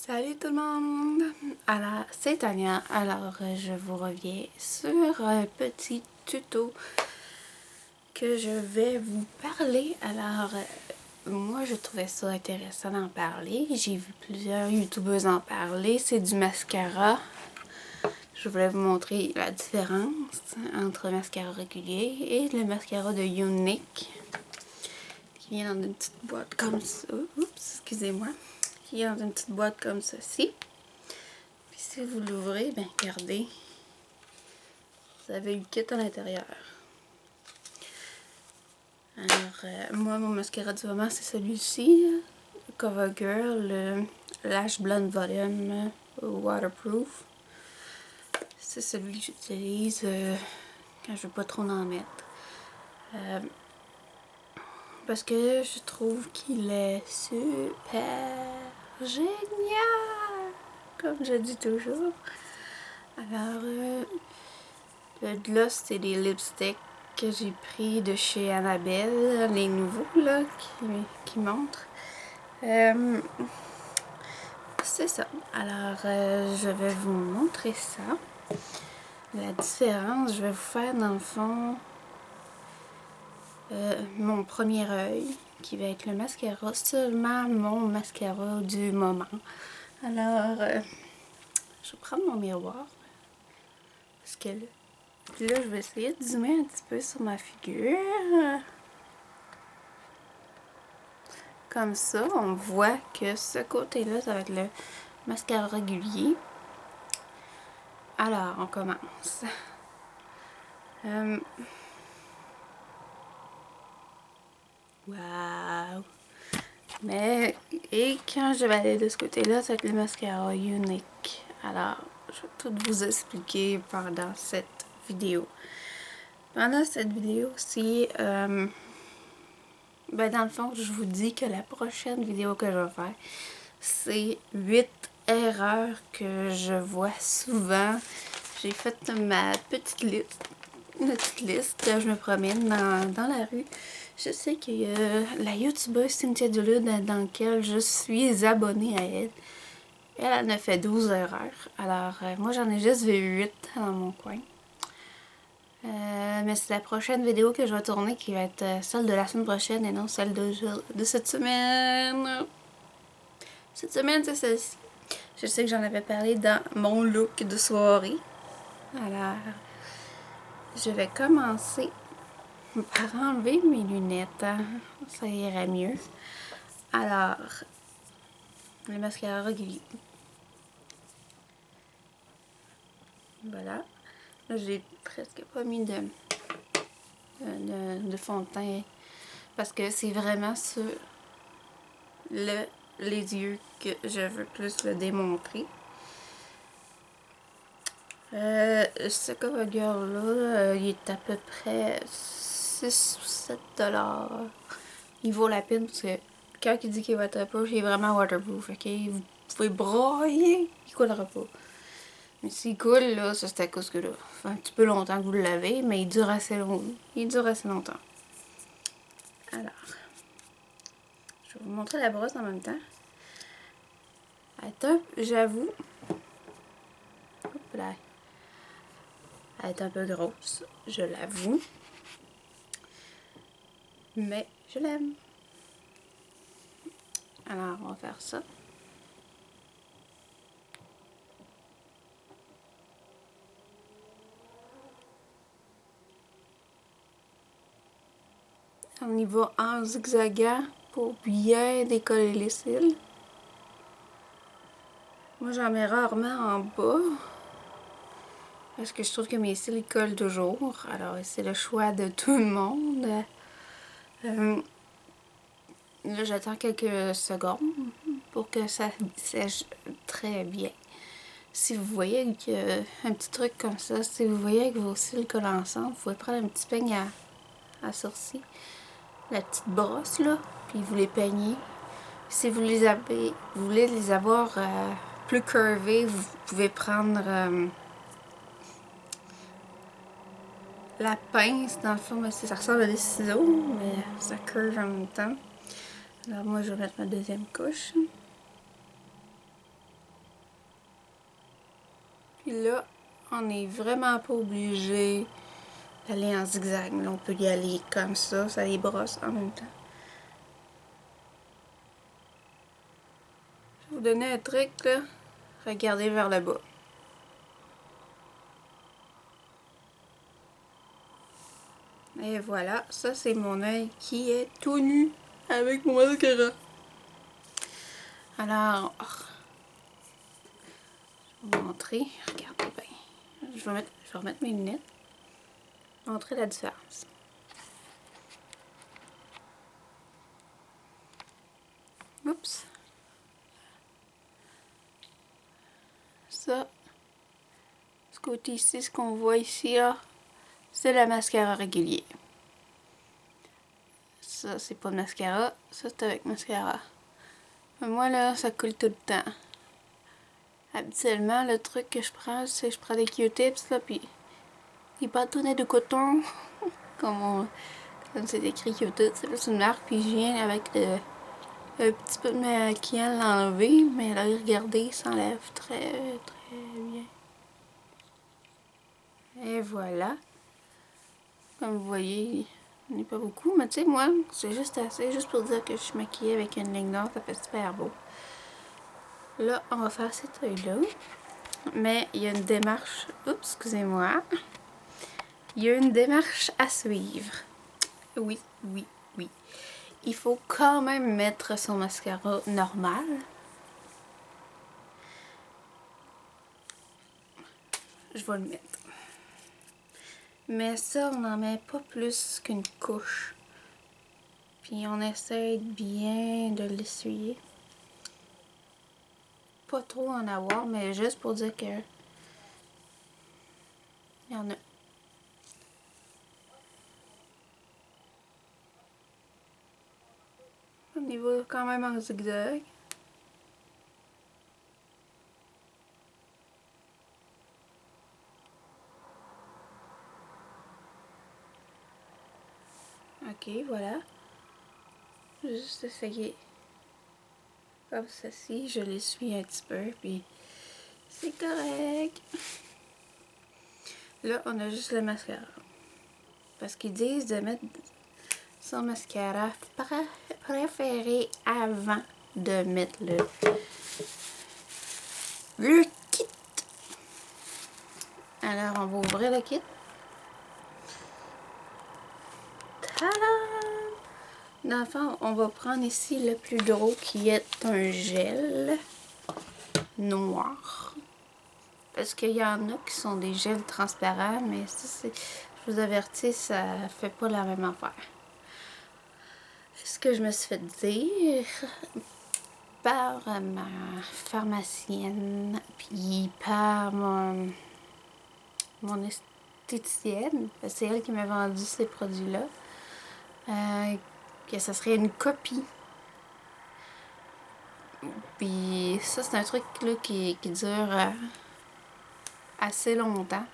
Salut tout le monde! Alors, c'est Tania. Alors, je vous reviens sur un petit tuto que je vais vous parler. Alors, moi, je trouvais ça intéressant d'en parler. J'ai vu plusieurs youtubeuses en parler. C'est du mascara. Je voulais vous montrer la différence entre le mascara régulier et le mascara de Younique, qui vient dans une petite boîte comme ça. Oups, excusez-moi. Qui est dans une petite boîte comme ceci. Puis si vous l'ouvrez, bien regardez, vous avez le kit à l'intérieur. Alors, moi, mon mascara du moment, c'est celui-ci, CoverGirl, le Lash Blend Volume Waterproof. C'est celui que j'utilise quand je veux pas trop en mettre. Parce que je trouve qu'il est super génial, comme je dis toujours. Alors, le gloss, c'est des lipsticks que j'ai pris de chez Annabelle, les nouveaux là, qui montrent. C'est ça. Alors, je vais vous montrer ça. La différence, je vais vous faire dans le fond mon premier œil, qui va être le mascara, seulement mon mascara du moment. Alors, je vais prendre mon miroir, parce que là, je vais essayer de zoomer un petit peu sur ma figure. Comme ça, on voit que ce côté-là, ça va être le mascara régulier. Alors, on commence. Wow! Mais, et quand je vais aller de ce côté-là, ça va être le mascara Younique. Alors, je vais tout vous expliquer pendant cette vidéo. Pendant cette vidéo aussi, ben dans le fond, je vous dis que la prochaine vidéo que je vais faire, c'est 8 erreurs que je vois souvent. J'ai fait ma petite liste, une petite liste quand je me promène dans la rue. Je sais qu'il y a la youtubeuse Cynthia Duluth dans laquelle je suis abonnée à elle. Elle en a fait 12 erreurs. Alors, moi j'en ai juste vu 8 dans mon coin. Mais c'est la prochaine vidéo que je vais tourner qui va être celle de la semaine prochaine et non celle de cette semaine. Cette semaine, c'est celle-ci. Je sais que j'en avais parlé dans mon look de soirée. Alors, je vais commencer par enlever mes lunettes. Ça irait mieux. Alors, le mascara régulier. Voilà. Là, j'ai presque pas mis de fond de teint parce que c'est vraiment sur les yeux que je veux plus le démontrer. Ce CoverGirl là, il est à peu près 6 ou 7 $. Il vaut la peine parce que quand il dit qu'il est waterproof, il est vraiment waterproof. Ok, vous pouvez broyer, il coulera pas. Mais s'il coule, là, ça c'est à cause que là, ça fait un petit peu longtemps que vous le lavez, mais il dure assez longtemps. Alors, je vais vous montrer la brosse en même temps. J'avoue, hop là, elle est un peu grosse, je l'avoue, mais je l'aime. Alors, on va faire ça. On y va en zigzagant pour bien décoller les cils. Moi, j'en mets rarement en bas parce que je trouve que mes cils ils collent toujours. Alors, c'est le choix de tout le monde. Là, j'attends quelques secondes pour que ça sèche très bien. Si vous voyez un petit truc comme ça, si vous voyez que vos cils collent ensemble, vous pouvez prendre un petit peigne à sourcils, la petite brosse là, puis vous les peignez. Si vous voulez les avoir plus curvés, vous pouvez prendre la pince. Dans le fond, ça ressemble à des ciseaux, mais ça curve en même temps. Alors moi, je vais mettre ma deuxième couche. Là, on n'est vraiment pas obligé d'aller en zigzag. Là, on peut y aller comme ça les brosse en même temps. Je vais vous donner un truc, là. Regardez vers le bas. Et voilà, ça c'est mon œil qui est tout nu avec mon mascara. Alors, je vais vous montrer. Regardez bien. Je vais remettre mes lunettes. Montrer la différence. Oups. Ça, ce côté ici, ce qu'on voit ici, là, c'est le mascara régulier. Ça, c'est pas de mascara. Ça, c'est avec mascara. Mais moi, là, ça coule tout le temps. Habituellement, le truc que je prends, c'est que je prends des Q-tips, là, puis des bâtonnets de coton, comme c'est écrit Q-tips, c'est plus une marque, puis je viens avec un petit peu de maquillant l'enlever, mais là, regardez, ça enlève très, très bien. Et voilà. Comme vous voyez, il n'est pas beaucoup, mais tu sais, moi, c'est juste assez, juste pour dire que je suis maquillée avec une ligne noire, ça fait super beau. Là, on va faire cet œil-là. Mais il y a une démarche... Oups, excusez-moi. Il y a une démarche à suivre. Oui, oui, oui. Il faut quand même mettre son mascara normal. Je vais le mettre. Mais ça, on n'en met pas plus qu'une couche. Puis on essaie bien de l'essuyer. Pas trop en avoir, mais juste pour dire que il y en a. On y va quand même en zigzag. Ok, voilà. Juste essayer comme ceci. Je l'essuie un petit peu, puis c'est correct. Là, on a juste le mascara. Parce qu'ils disent de mettre son mascara préféré avant de mettre le kit. Alors, on va ouvrir le kit. Tadam! Dans le fond, on va prendre ici le plus gros qui est un gel noir. Parce qu'il y en a qui sont des gels transparents, mais ça, je vous avertis, ça fait pas la même affaire. Ce que je me suis fait dire par ma pharmacienne, puis par mon esthéticienne, c'est elle qui m'a vendu ces produits-là, que ça serait une copie. Puis ça, c'est un truc là, qui dure assez longtemps.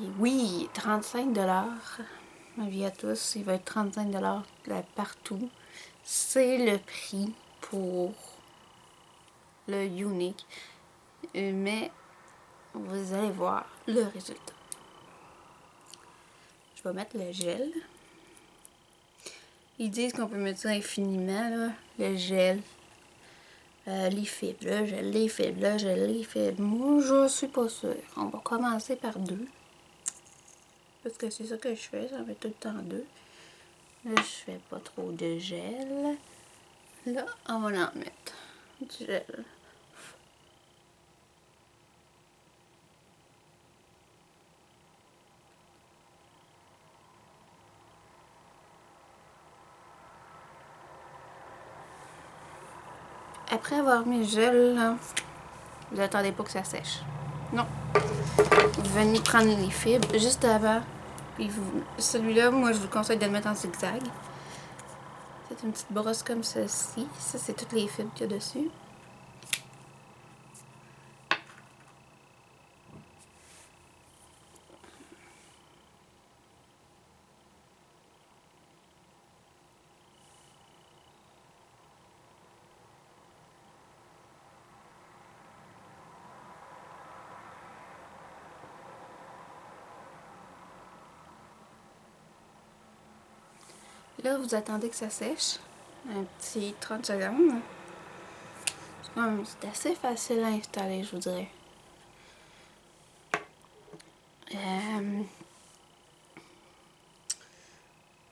Et oui, 35$. Via tous, il va être 35$ partout. C'est le prix pour le Unique. Mais vous allez voir le résultat. Je vais mettre le gel. Ils disent qu'on peut mettre ça infiniment, là, le gel. Les fibres, le gel, les fibres, le gel, les fibres. Moi, je suis pas sûre. On va commencer par 2. Parce que c'est ça que je fais, ça fait tout le temps 2. Là, je fais pas trop de gel. Là, on va en mettre du gel. Après avoir mis le gel, là, vous n'attendez pas que ça sèche. Non. Vous venez prendre les fibres juste avant. Puis celui-là, moi, je vous conseille de le mettre en zigzag. C'est une petite brosse comme ceci. Ça, c'est toutes les fibres qu'il y a dessus. Là, vous attendez que ça sèche. Un petit 30 secondes. C'est assez facile à installer, je vous dirais. Ils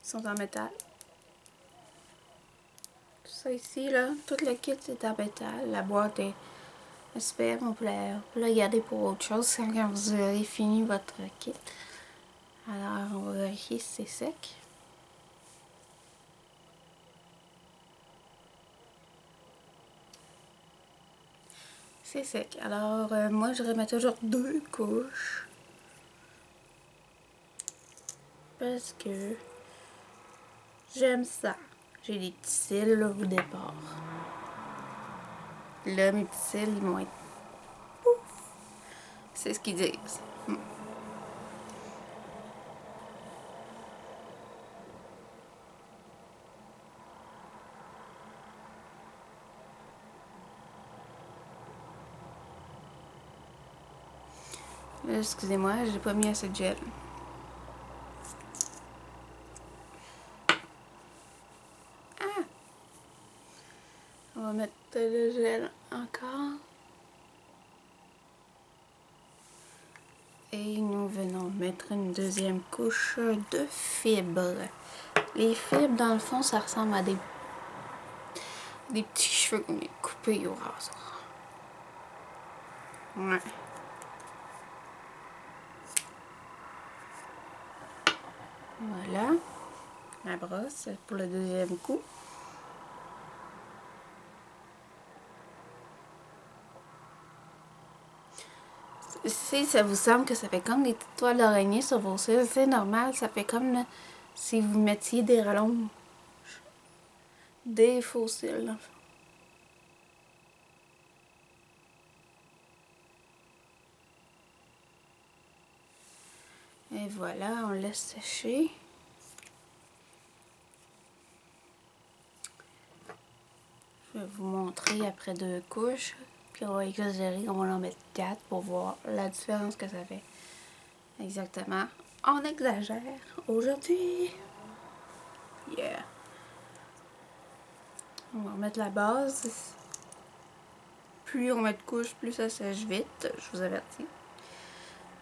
sont en métal. Tout ça ici, là, tout le kit est en métal. La boîte est super. On peut la garder pour autre chose quand vous aurez fini votre kit. Alors, on va vérifier si c'est sec. C'est sec. Alors, moi, je remets toujours 2 couches. Parce que j'aime ça. J'ai des petits cils là, au départ. Là, mes petits cils, ils vont être pouf. C'est ce qu'ils disent. Excusez-moi, j'ai pas mis assez de gel. Ah! On va mettre le gel encore. Et nous venons mettre une deuxième couche de fibres. Les fibres, dans le fond, ça ressemble à des petits cheveux qu'on est coupés au rasoir. Ouais. Voilà. La brosse pour le deuxième coup. Si ça vous semble que ça fait comme des petites toiles d'araignée sur vos cils, c'est normal. Ça fait comme là, si vous mettiez des rallonges. Des faux cils, dans le fond. Et voilà, on laisse sécher. Je vais vous montrer après 2 couches. Puis on va exagérer, on va en mettre 4 pour voir la différence que ça fait. Exactement. On exagère aujourd'hui. Yeah. On va remettre la base. Plus on met de couches, plus ça sèche vite. Je vous avertis.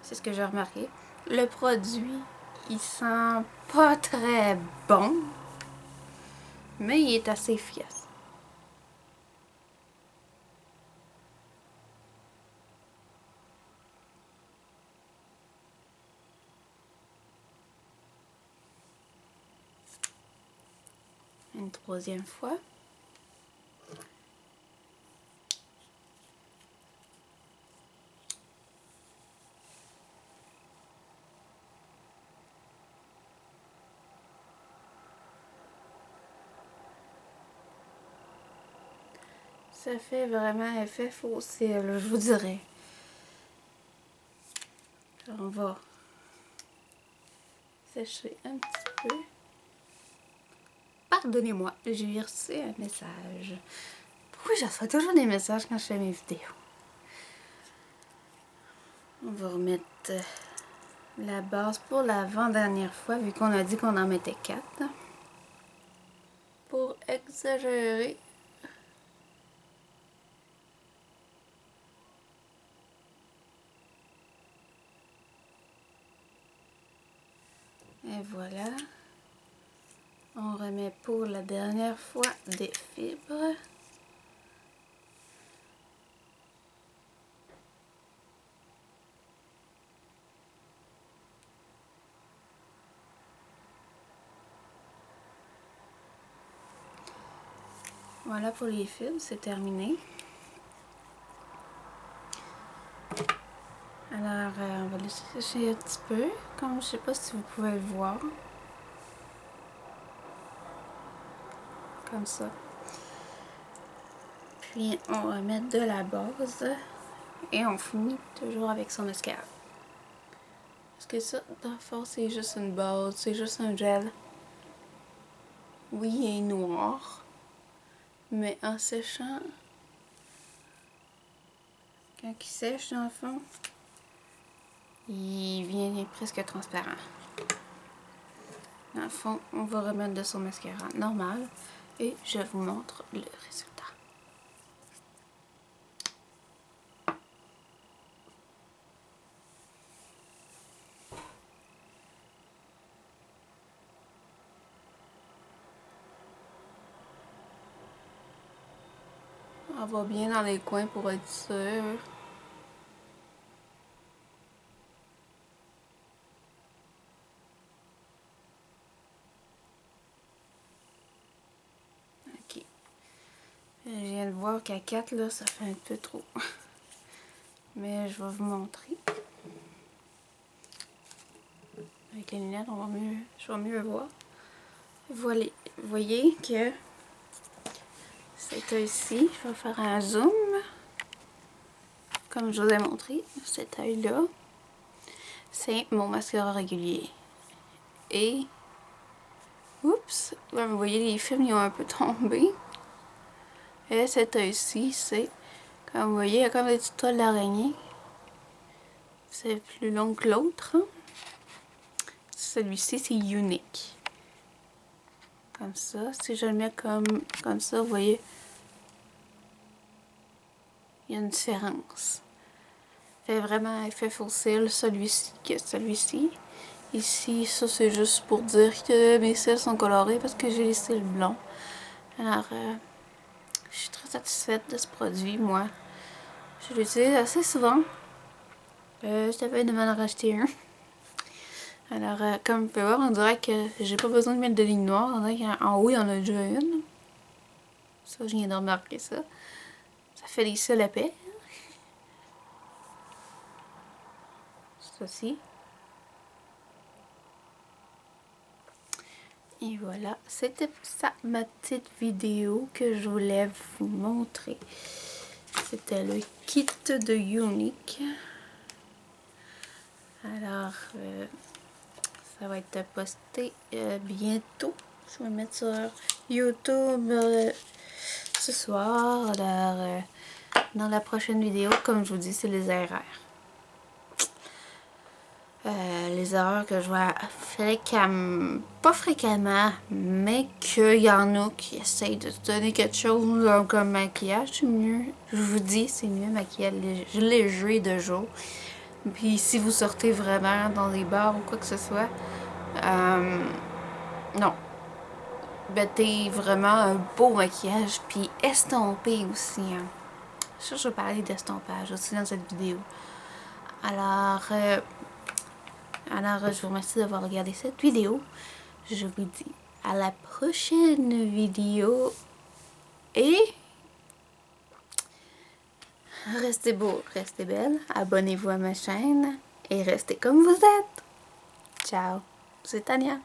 C'est ce que j'ai remarqué. Le produit, il sent pas très bon. Mais il est assez efficace. Une troisième fois. Ça fait vraiment effet fossile, je vous dirais. Alors on va sécher un petit peu. Pardonnez-moi, j'ai reçu un message. Pourquoi je reçois toujours des messages quand je fais mes vidéos? On va remettre la base pour l'avant-dernière fois, vu qu'on a dit qu'on en mettait 4. Pour exagérer. Et voilà. On remet pour la dernière fois des fibres. Voilà pour les fibres, c'est terminé. Alors, on va laisser sécher un petit peu, comme je sais pas si vous pouvez le voir. Comme ça. Puis, on va mettre de la base et on finit toujours avec son mascara. Parce que ça, dans le fond, c'est juste une base, c'est juste un gel. Oui, il est noir, mais en séchant, quand il sèche dans le fond, il vient presque transparent. Dans le fond, on va remettre de son mascara normal et je vous montre le résultat. On va bien dans les coins pour être sûr. Ok. Je viens de voir qu'à 4 là, ça fait un peu trop. Mais je vais vous montrer. Avec les lunettes, je vais mieux voir. Voilà, vous voyez que cet œil-ci, je vais faire un zoom. Comme je vous ai montré, cet œil-là, c'est mon mascara régulier. Et, oups, là, vous voyez, les films, ils ont un peu tombé. Et cet œil-ci, c'est, comme vous voyez, il y a comme des petites toiles d'araignée. C'est plus long que l'autre. Hein? Celui-ci, c'est unique. Comme ça. Si je le mets comme ça, vous voyez, il y a une différence. Fait vraiment effet fossile, celui-ci que celui-ci. Ici, ça c'est juste pour dire que mes cils sont colorés parce que j'ai les cils blonds. Alors, je suis très satisfaite de ce produit, moi. Je l'utilise assez souvent. Je devais de m'en racheter un. Alors, comme vous pouvez voir, on dirait que j'ai pas besoin de mettre de ligne noire. On dirait qu'en haut, il y en a déjà une. Ça, je viens de remarquer ça. Ça fait des cils épais. Ceci. Et voilà, c'était ça ma petite vidéo que je voulais vous montrer. C'était le kit de Younique. Alors, ça va être posté bientôt. Je vais mettre sur YouTube ce soir. Alors, dans la prochaine vidéo, comme je vous dis, c'est les erreurs. Les erreurs que je vois fréquemment, pas fréquemment, mais qu'il y en a qui essayent de se donner quelque chose comme maquillage, c'est mieux, je vous dis, c'est mieux maquillage léger de jour. Puis si vous sortez vraiment dans des bars ou quoi que ce soit, non. Mettez vraiment un beau maquillage, puis estompé aussi. Hein. Ça, je vais parler d'estompage aussi dans cette vidéo. Alors, je vous remercie d'avoir regardé cette vidéo. Je vous dis à la prochaine vidéo. Et restez beaux, restez belles. Abonnez-vous à ma chaîne. Et restez comme vous êtes. Ciao. C'est Tania.